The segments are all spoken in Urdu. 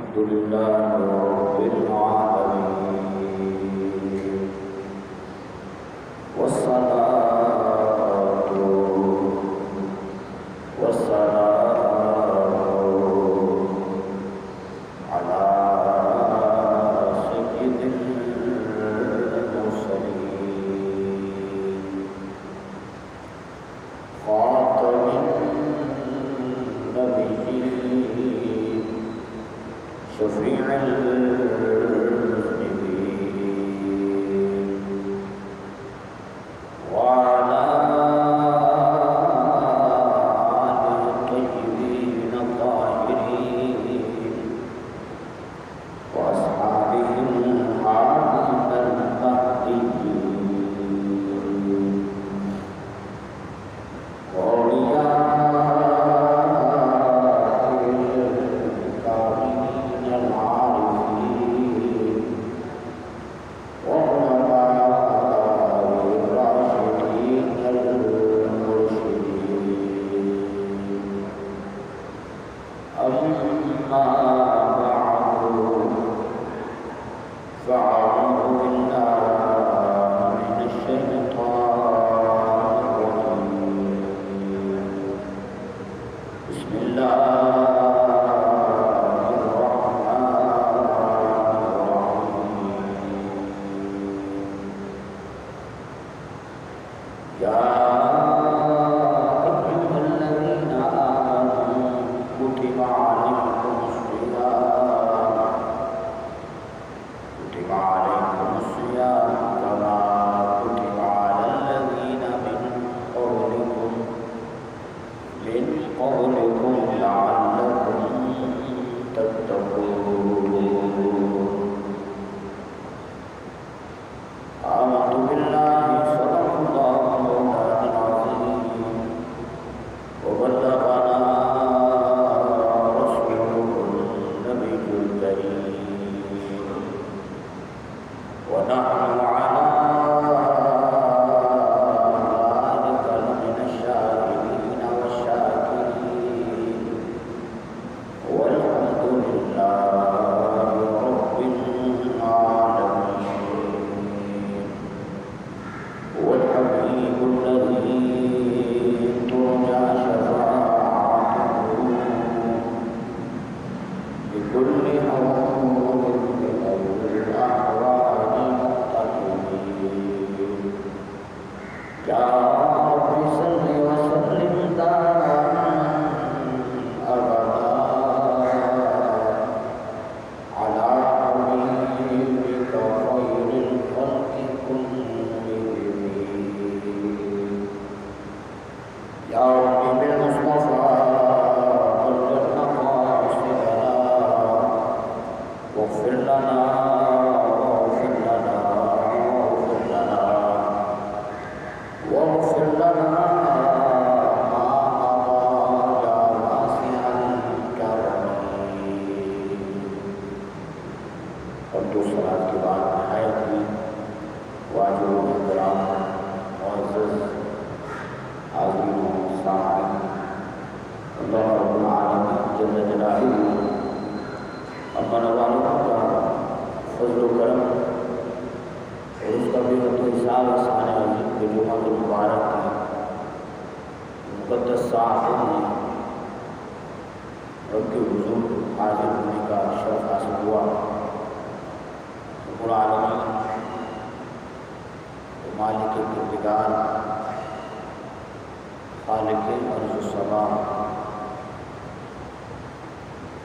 الحمد لله رب العالمين والصلاة والسلام على سيد المرسلين خاتم النبيين شفيع المذنبين وعلى آله الطيبين الطاهرين وأصحابهم الهادين المهديين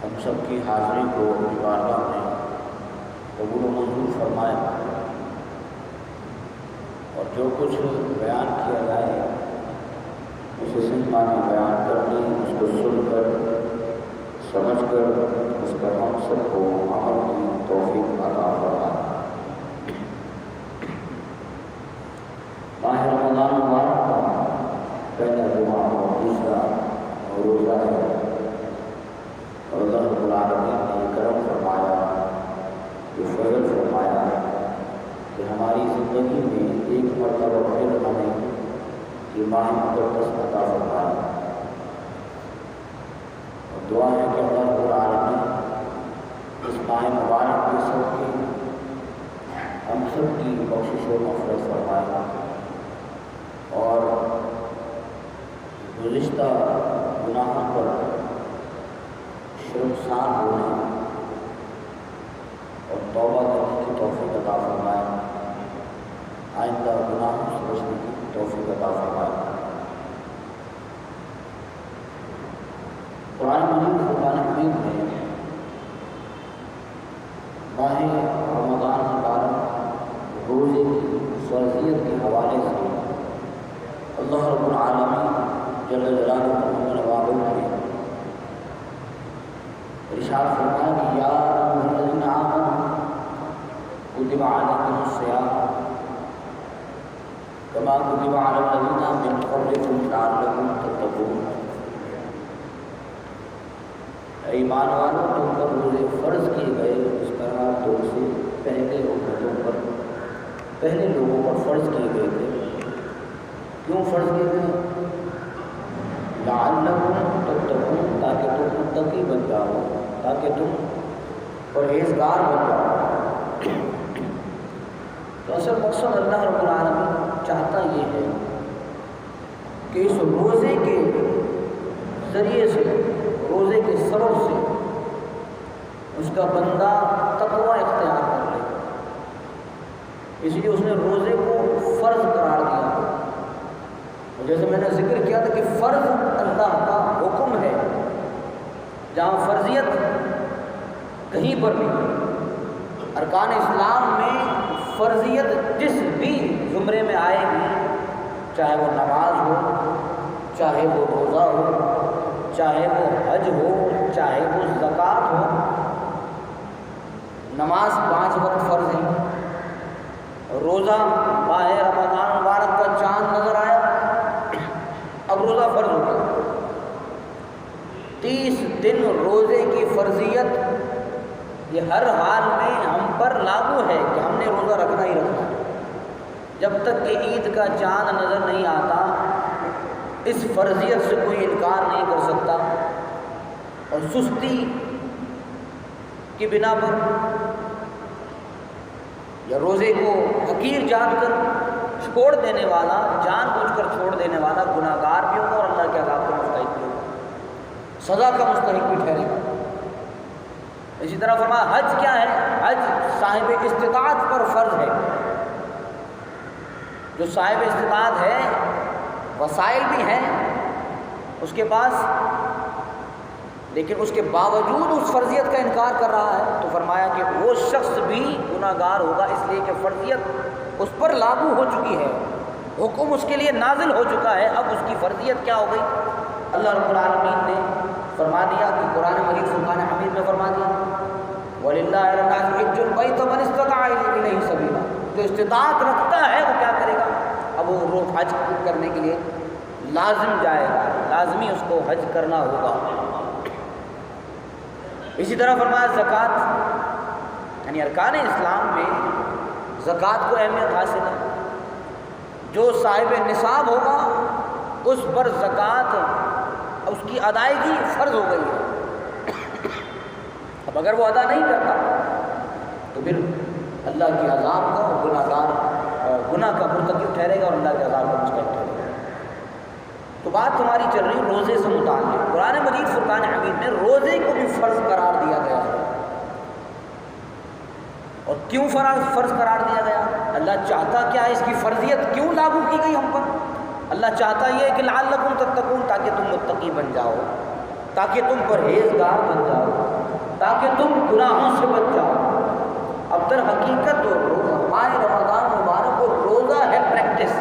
ہم سب کی حاضری کو اپنی بارگاہ میں قبول و منظور فرمائے اور جو کچھ بیان کیا جائے اسے صحیح معنی بیان کرنے، اس کو سن کر سمجھ کر اس پر ہم سب کو عمل کی توفیق عطا فرمائے۔ ماہ رمضان مبارک کا پہلا جمعہ اور دوسرا روزہ ہے اور اللہ رب العالمین نے کرم فرمایا، جو فضل فرمایا کہ ہماری زندگی میں ایک مرتبہ پھر ہمیں یہ ماہ مقدس عطا فرمایا، اور دعا ہے کہ اللہ رب العالمین ماہ مبارک کے سب کی ہم سب کی بخشش و مغفرت فرمائے اور گزشتہ گناہوں پر شرمسار ہونے اور توبہ کرنے کی توفیق عطا فرمائے، آئندہ گناہوں سے بچنے کی توفیق عطا فرمائے۔ قرآن مجید فرقان حمید میں ماہ رمضان مبارک روزے کی فرضیت کے حوالے سے اللہ رب العالمین جل جلالہ نے واضح میں ارشاد فرمایا کہ یا ایھا الذین آمنوا کتب علیکم الصیام کما کتب علی الذین من قبلکم لعلکم تتقون۔ ایمان والوں تم پر روزے فرض کیے گئے اس طرح تم سے پہلے لوگوں پر فرض کیے گئے تھے۔ کیوں فرض کیے گئے؟ لعلکم تتقون، تاکہ تم متقی بن جاؤ، تاکہ تم پرہیزگار بن جاؤ۔ تو اصل مقصد اللہ رب العالمین چاہتا یہ ہے کہ اس روزے کے ذریعے سے، روزے کے سبب سے اس کا بندہ تقوی اختیار کر لے، اس لیے اس نے روزے کو فرض قرار دیا۔ اور جیسے میں نے ذکر کیا تھا کہ فرض اللہ کا حکم ہے، جہاں فرضیت کہیں پر بھی ارکان اسلام میں فرضیت جس بھی زمرے میں آئے گی، چاہے وہ نماز ہو، چاہے وہ روزہ ہو، چاہے وہ حج ہو، چاہے وہ زکوٰۃ ہو۔ نماز 5 وقت فرض ہے، روزہ ماہ رمضان مبارک کا چاند نظر آیا، اب روزہ فرض ہو گیا۔ 30 دن روزے کی فرضیت یہ ہر حال میں ہم پر لاگو ہے کہ ہم نے روزہ رکھنا ہی رکھنا ہے۔ جب تک کہ عید کا چاند نظر نہیں آتا اس فرضیت سے کوئی انکار نہیں کر سکتا، اور سستی کی بنا پر یا روزے کو حقیر جان کر چھوڑ دینے والا، جان بوجھ کر چھوڑ دینے والا گناہگار بھی ہوگا اور اللہ کے عذاب کا مستحق بھی ہوگا، سزا کا مستحق بھی ٹھہرے گا۔ اسی طرح فرمایا حج کیا ہے؟ حج صاحب استطاعت پر فرض ہے۔ جو صاحب استطاعت ہے، وسائل بھی ہیں اس کے پاس، لیکن اس کے باوجود اس فرضیت کا انکار کر رہا ہے، تو فرمایا کہ وہ شخص بھی گناہگار ہوگا، اس لیے کہ فرضیت اس پر لاگو ہو چکی ہے، حکم اس کے لیے نازل ہو چکا ہے، اب اس کی فرضیت کیا ہو گئی؟ اللہ رب العالمین نے فرما دیا کہ قرآن مجید فرقان حمید میں فرما دیا وَلِلَّهِ عَلَى النَّاسِ حِجُّ الْبَيْتِ مَنِ اسْتَطَاعَ إِلَيْهِ سَبِيلًا۔ جو استطاعت رکھتا ہے وہ کیا کرے گا؟ اب وہ حج کرنے کے لیے لازم جائے گا، لازمی اس کو حج کرنا ہوگا۔ اسی طرح فرمایا زکوٰۃ، یعنی ارکان اسلام میں زکوٰۃ کو اہمیت حاصل ہے۔ جو صاحب نصاب ہوگا اس پر زکوٰۃ اس کی ادائیگی فرض ہو گئی ہے۔ اب اگر وہ ادا نہیں کرتا تو پھر اللہ کے عذاب کا گناہ کا مرتکب ٹھہرے گا اور اللہ کے عذاب کا مستحق ٹھہرے گا۔ تو بات تمہاری چل رہی روزے سے متعلق، قرآن مجید فرقان حمید میں روزے کو بھی فرض قرار دیا گیا ہے۔ اور کیوں فرض قرار دیا گیا؟ اللہ چاہتا کیا ہے؟ اس کی فرضیت کیوں لاگو کی گئی ہم پر؟ اللہ چاہتا یہ ہے کہ لعلکم تتقون، تاکہ تم متقی بن جاؤ، تاکہ تم پرہیزگار بن جاؤ، تاکہ تم گناہوں سے بچ جاؤ۔ اب در حقیقت ماہ رمضان مبارک اور روزہ ہے پریکٹس۔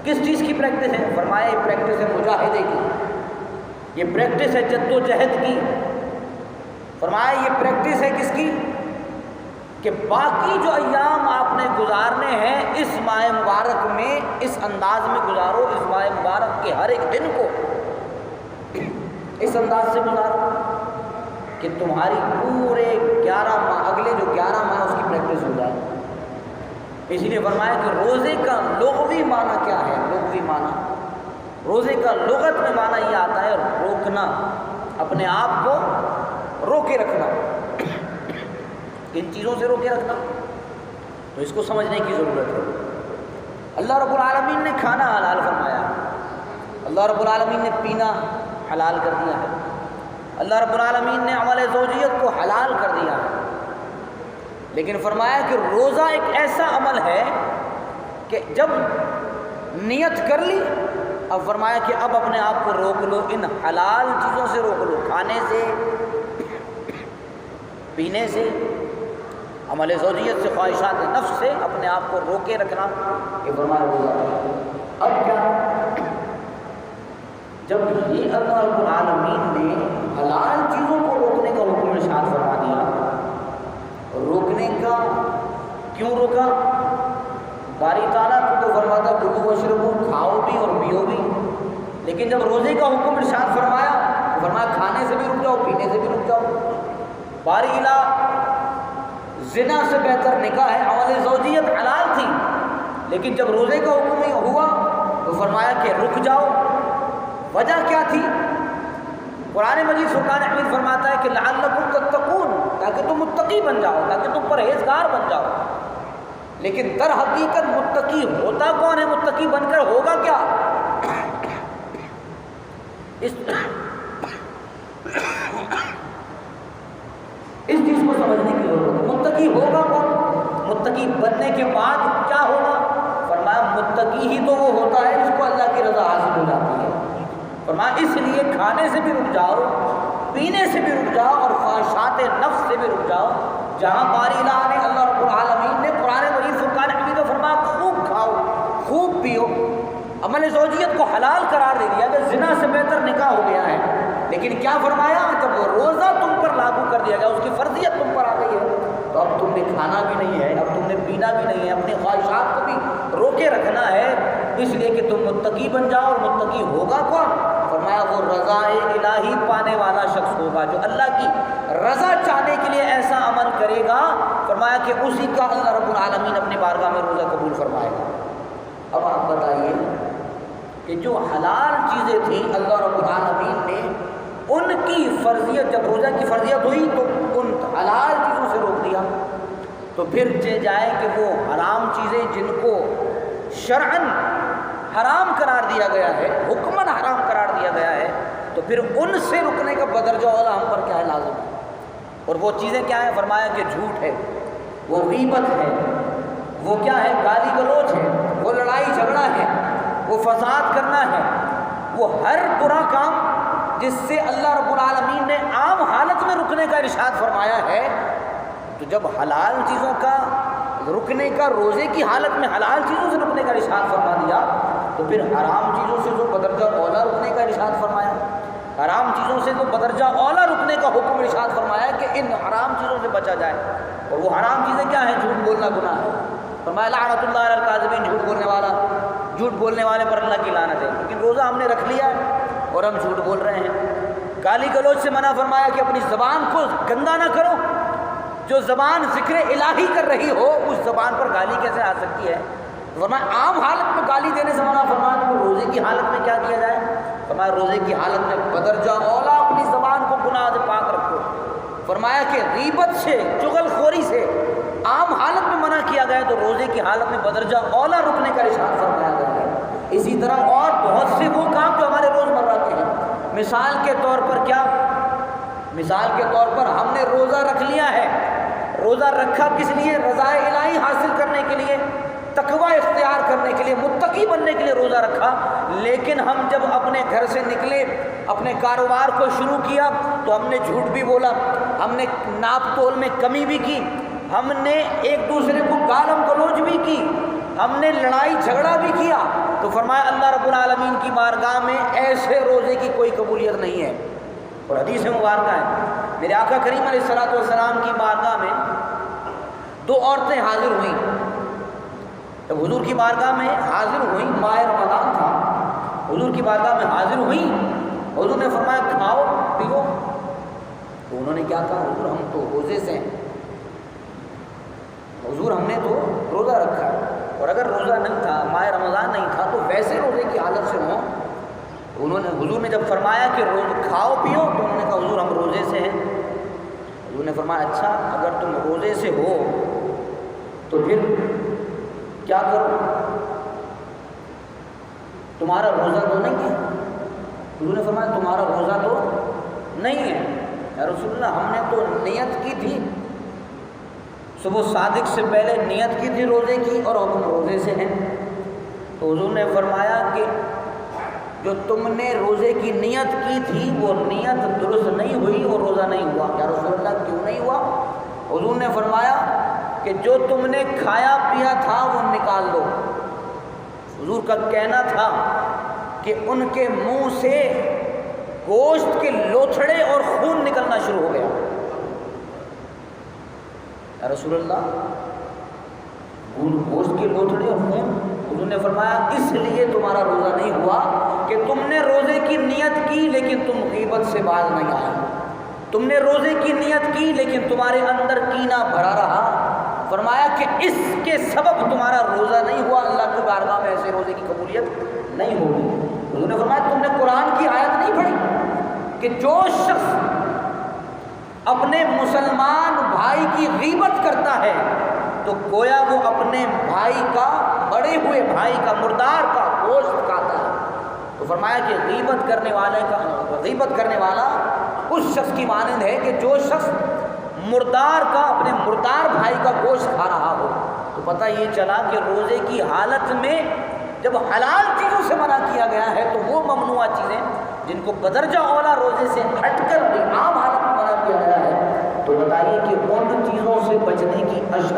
کس چیز کی پریکٹس ہے؟ فرمایا یہ پریکٹس ہے مجاہدے کی، یہ پریکٹس ہے جد و جہد کی۔ فرمایا یہ پریکٹس ہے کس کی؟ کہ باقی جو ایام آپ نے گزارنے ہیں اس ماہ مبارک میں اس انداز میں گزارو، اس ماہ مبارک کے ہر ایک دن کو اس انداز سے گزارو کہ تمہاری پورے 11 ماہ، اگلے جو 11 ماہ اس کی پریکٹس ہو جائے۔ اسی لیے فرمایا کہ روزے کا لغوی معنی کیا ہے؟ لغوی معنی، روزے کا لغت میں معنی یہ آتا ہے روکنا، اپنے آپ کو روکے رکھنا۔ ان چیزوں سے روکے رکھنا، تو اس کو سمجھنے کی ضرورت ہے۔ اللہ رب العالمین نے کھانا حلال فرمایا، اللہ رب العالمین نے پینا حلال کر دیا ہے، اللہ رب العالمین نے عمل زوجیت کو حلال کر دیا ہے، لیکن فرمایا کہ روزہ ایک ایسا عمل ہے کہ جب نیت کر لی، اب فرمایا کہ اب اپنے آپ کو روک لو، ان حلال چیزوں سے روک لو، کھانے سے، پینے سے، عمل زوجیت سے، خواہشات نفس سے اپنے آپ کو روکے رکھنا، یہ فرمایا روزہ۔ اب کیا، جب یہ اللہ رب العالمین نے حلال چیزوں کو روکنے کا حکم ارشاد فرما دیا، روکنے کا کیوں روکا؟ باری تعالیٰ کو تو فرماتا کلوا واشربوا، کھاؤ بھی اور پیو بھی، لیکن جب روزے کا حکم ارشاد فرمایا تو فرمایا کھانے سے بھی رک جاؤ، پینے سے بھی رک جاؤ۔ باری الہ زنا سے بہتر نکاح ہے، عمل زوجیت حلال تھی، لیکن جب روزے کا حکم ہوا تو فرمایا کہ رک جاؤ۔ وجہ کیا تھی؟ قرآن مجید فرقان حمید فرماتا ہے کہ لعلکم تتقون، تاکہ تم متقی بن جاؤ، تاکہ تم پرہیزگار بن جاؤ، لیکن در حقیقت متقی ہوتا کون ہے؟ متقی بن کر ہوگا کیا؟ اس چیز کو سمجھنے کی ضرورت ہے۔ متقی ہوگا کون؟ متقی بننے کے بعد کیا ہوگا؟ فرمایا متقی ہی تو وہ ہوتا ہے جس کو اللہ کی رضا حاصل ہو جاتی ہے۔ فرمایا اس لیے کھانے سے بھی رک جاؤ، پینے سے بھی رک جاؤ، اور خواہشات نفس سے بھی رک جاؤ۔ جہاں باری الہ نے، اللہ رب العالمین نے قرآن مجید فرقان حمید میں فرمایا خوب کھاؤ، خوب پیو، عمل زوجیت کو حلال قرار دے دیا کہ زنا سے بہتر نکاح ہو گیا ہے، لیکن کیا فرمایا؟ جب وہ روزہ تم پر لاگو کر دیا گیا، اس کی فرضیت تم پر آ گئی ہے، تو اب تم نے کھانا بھی نہیں ہے، اب تم نے پینا بھی نہیں ہے، اپنی خواہشات کو بھی روکے رکھنا ہے، اس لیے کہ تم متقی بن جاؤ۔ اور متقی ہوگا کون؟ فرمایا وہ رضا الہی پانے والا شخص ہوگا، جو اللہ کی رضا چاہنے کے لیے ایسا عمل کرے گا، فرمایا کہ اسی کا اللہ رب العالمین اپنی بارگاہ میں روزہ قبول فرمائے گا۔ اب آپ بتائیے کہ جو حلال چیزیں تھیں اللہ رب العالمین نے ان کی فرضیت، جب روزہ کی فرضیت ہوئی تو ان حلال چیزوں سے روک دیا، تو پھر جائے کہ وہ حرام چیزیں جن کو شرعاً حرام قرار دیا گیا ہے، حکماً حرام قرار دیا گیا ہے، تو پھر ان سے رکنے کا بدرجہ اولا ہم پر کیا ہے؟ لازم ہے۔ اور وہ چیزیں کیا ہیں؟ فرمایا کہ جھوٹ ہے، وہ غیبت ہے، وہ کیا ہے؟ گالی گلوچ ہے، وہ لڑائی جھگڑا ہے، وہ فساد کرنا ہے، وہ ہر برا کام جس سے اللہ رب العالمین نے عام حالت میں رکنے کا ارشاد فرمایا ہے۔ تو جب حلال چیزوں کا رکنے کا، روزے کی حالت میں حلال چیزوں سے رکنے کا ارشاد فرما دیا، تو پھر حرام چیزوں سے جو بدرجہ اولا رکنے کا ارشاد فرمایا، حرام چیزوں سے تو بدرجہ اولا رکنے کا حکم ارشاد فرمایا کہ ان حرام چیزوں سے بچا جائے۔ اور وہ حرام چیزیں کیا ہیں؟ جھوٹ بولنا گناہ ہے۔ فرمایا لعنت اللہ علی الکاذبین، جھوٹ بولنے والا، جھوٹ بولنے والے پر اللہ کی لعنت ہے۔ لیکن روزہ ہم نے رکھ لیا ہے اور ہم جھوٹ بول رہے ہیں۔ گالی گلوچ سے منع فرمایا کہ اپنی زبان کو گندا نہ کرو، جو زبان ذکر الہی کر رہی ہو اس زبان پر گالی کیسے آ سکتی ہے؟ فرمایا عام حالت میں گالی دینے سے منع فرمایا، تو روزے کی حالت میں کیا کیا جائے؟ فرمایا روزے کی حالت میں بدرجہ اولا اپنی زبان کو گناہ سے پاک رکھو۔ فرمایا کہ غیبت سے، چغل خوری سے عام حالت میں منع کیا گیا، تو روزے کی حالت میں بدرجہ اولا رکنے کا ارشاد فرمایا گیا ہے۔ اسی طرح اور بہت سے وہ کام جو ہمارے روزمرہ کے ہیں، مثال کے طور پر کیا؟ مثال کے طور پر ہم نے روزہ رکھ لیا ہے، روزہ رکھا کس لیے؟ رضا الہی حاصل کرنے کے لیے، تقوی اختیار کرنے کے لیے، متقی بننے کے لیے روزہ رکھا، لیکن ہم جب اپنے گھر سے نکلے، اپنے کاروبار کو شروع کیا، تو ہم نے جھوٹ بھی بولا، ہم نے ناپ تول میں کمی بھی کی، ہم نے ایک دوسرے کو گالم گلوچ بھی کی، ہم نے لڑائی جھگڑا بھی کیا، تو فرمایا اللہ رب العالمین کی بارگاہ میں ایسے روزے کی کوئی قبولیت نہیں ہے۔ اور حدیث مبارکہ ہے، میرے آقا کریم علیہ الصلوۃ والسلام کی بارگاہ میں دو عورتیں حاضر ہوئیں۔ جب حضور کی بارگاہ میں حاضر ہوئیں، ماہ رمضان تھا، حضور کی بارگاہ میں حاضر ہوئیں، حضور نے فرمایا کھاؤ پیو، تو انہوں نے کیا کہا؟ حضور ہم تو روزے سے ہیں، حضور ہم نے تو روزہ رکھا ہے، اور اگر روزہ نہیں تھا، ماہ رمضان نہیں تھا، تو ویسے روزے کی حالت سے ہوں۔ انہوں نے، حضور نے جب فرمایا کہ کھاؤ پیو، تو انہوں نے کہا حضور ہم روزے سے ہیں۔ حضور نے نے فرمایا اچھا اگر تم روزے سے ہو تو پھر کیا کرو؟ تمہارا روزہ تو نہیں ہے؟ حضور نے فرمایا تمہارا روزہ تو نہیں ہے۔ یا رسول اللہ ہم نے تو نیت کی تھی، صبح صادق سے پہلے نیت کی تھی روزے کی اور ہم روزے سے ہیں۔ تو حضور نے فرمایا کہ جو تم نے روزے کی نیت کی تھی وہ نیت درست نہیں ہوئی اور روزہ نہیں ہوا۔ یا رسول اللہ کیوں نہیں ہوا؟ حضور نے فرمایا کہ جو تم نے کھایا پیا تھا وہ نکال دو۔ حضور کا کہنا تھا کہ ان کے منہ سے گوشت کے لوتھڑے اور خون نکلنا شروع ہو گیا۔ یا رسول اللہ گوشت کے لوتھڑے اور خون؟ حضور نے فرمایا اس لیے تمہارا روزہ نہیں ہوا کہ تم نے روزے کی نیت کی لیکن تم غیبت سے باز نہیں آئے، تم نے روزے کی نیت کی لیکن تمہارے اندر کینہ بھرا رہا۔ فرمایا کہ اس کے سبب تمہارا روزہ نہیں ہوا، اللہ کی بارگاہ میں ایسے روزے کی قبولیت نہیں ہوگی۔ حضور نے فرمایا تم نے قرآن کی آیت نہیں پڑھی کہ جو شخص اپنے مسلمان بھائی کی غیبت کرتا ہے تو گویا وہ اپنے بھائی کا، بڑے ہوئے بھائی کا، مردار کا گوشت کھاتا ہے۔ تو فرمایا کہ غیبت کرنے والا اس شخص کی مانند ہے کہ جو شخص مردار کا، اپنے مردار بھائی کا گوشت کھا رہا ہو۔ تو پتہ یہ چلا کہ روزے کی حالت میں جب حلال چیزوں سے منع کیا گیا ہے تو وہ ممنوعہ چیزیں جن کو بدرجہ اولا روزے سے ہٹ کر بھی عام حالت میں منع کیا گیا ہے، تو بتائیے کہ ان چیزوں سے بچنے کی اشد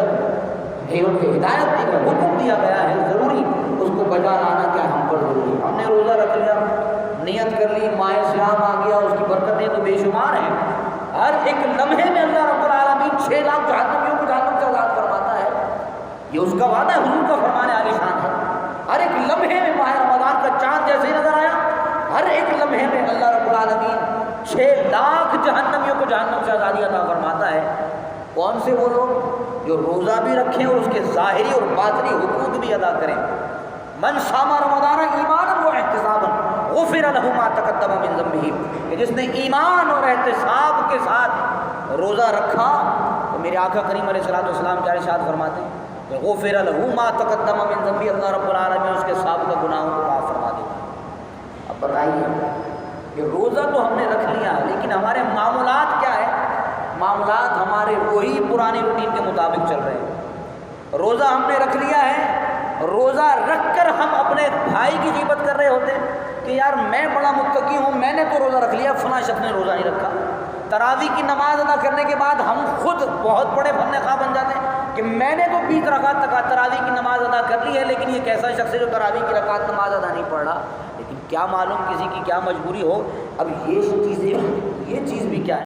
ہے، ان کی ہدایت دی گئی، حکم دیا گیا ہے، ضروری اس کو بجا لانا کیا ہم پر ضروری ہے۔ ہم نے روزہ رکھ لیا، نیت کر لی، ماہ صیام آ گیا، اس کی برکتیں تو بے شمار ہیں۔ ہر ایک لمحے میں اللہ رب العالمین 6 لاکھ جہنمیوں کو جہنم سے آزاد فرماتا ہے، یہ اس کا وعدہ ہے، حضور کا فرمان عالی شان ہے۔ ہر ایک لمحے میں ماہ رمضان کا چاند جیسے ہی نظر آیا، ہر ایک لمحے میں اللہ رب العالمین 6 لاکھ جہنمیوں کو جہنم سے آزادی عطا فرماتا ہے۔ کون سے وہ لوگ جو روزہ بھی رکھیں اور اس کے ظاہری اور باطنی حقوق بھی ادا کریں۔ من صام رمضان ایمانا و احتسابا غفر له ما تقدم من ذنبہ، کہ جس نے ایمان اور احتساب کے ساتھ روزہ رکھا تو میرے آقا کریم علیہ الصلوۃ والسلام کیا ارشاد فرماتے ہیں کہ غفر له ما تقدم من ذنبہ، اللہ رب العالمین اس کے سابقہ گناہوں کو معاف فرما دیتا ہے۔ اب بتائیے کہ روزہ تو ہم نے رکھ لیا لیکن ہمارے معاملات کیا ہے؟ معاملات ہمارے وہی پرانی روٹین کے مطابق چل رہے ہیں۔ روزہ ہم نے رکھ لیا ہے، روزہ رکھ کر ہم اپنے بھائی کی غیبت کر رہے ہوتے ہیں کہ یار میں بڑا متقی ہوں، میں نے تو روزہ رکھ لیا، فلاں شخص نے روزہ نہیں رکھا۔ تراویح کی نماز ادا کرنے کے بعد ہم خود بہت بڑے بننے خواہ بن جاتے ہیں کہ میں نے تو 20 رکعت تک تراویح کی نماز ادا کر لی ہے، لیکن یہ کیسا شخص ہے جو تراویح کی رکعت نماز ادا نہیں پڑھ رہا؟ لیکن کیا معلوم کسی کی کیا مجبوری ہو۔ اب یہ چیز بھی کیا ہے؟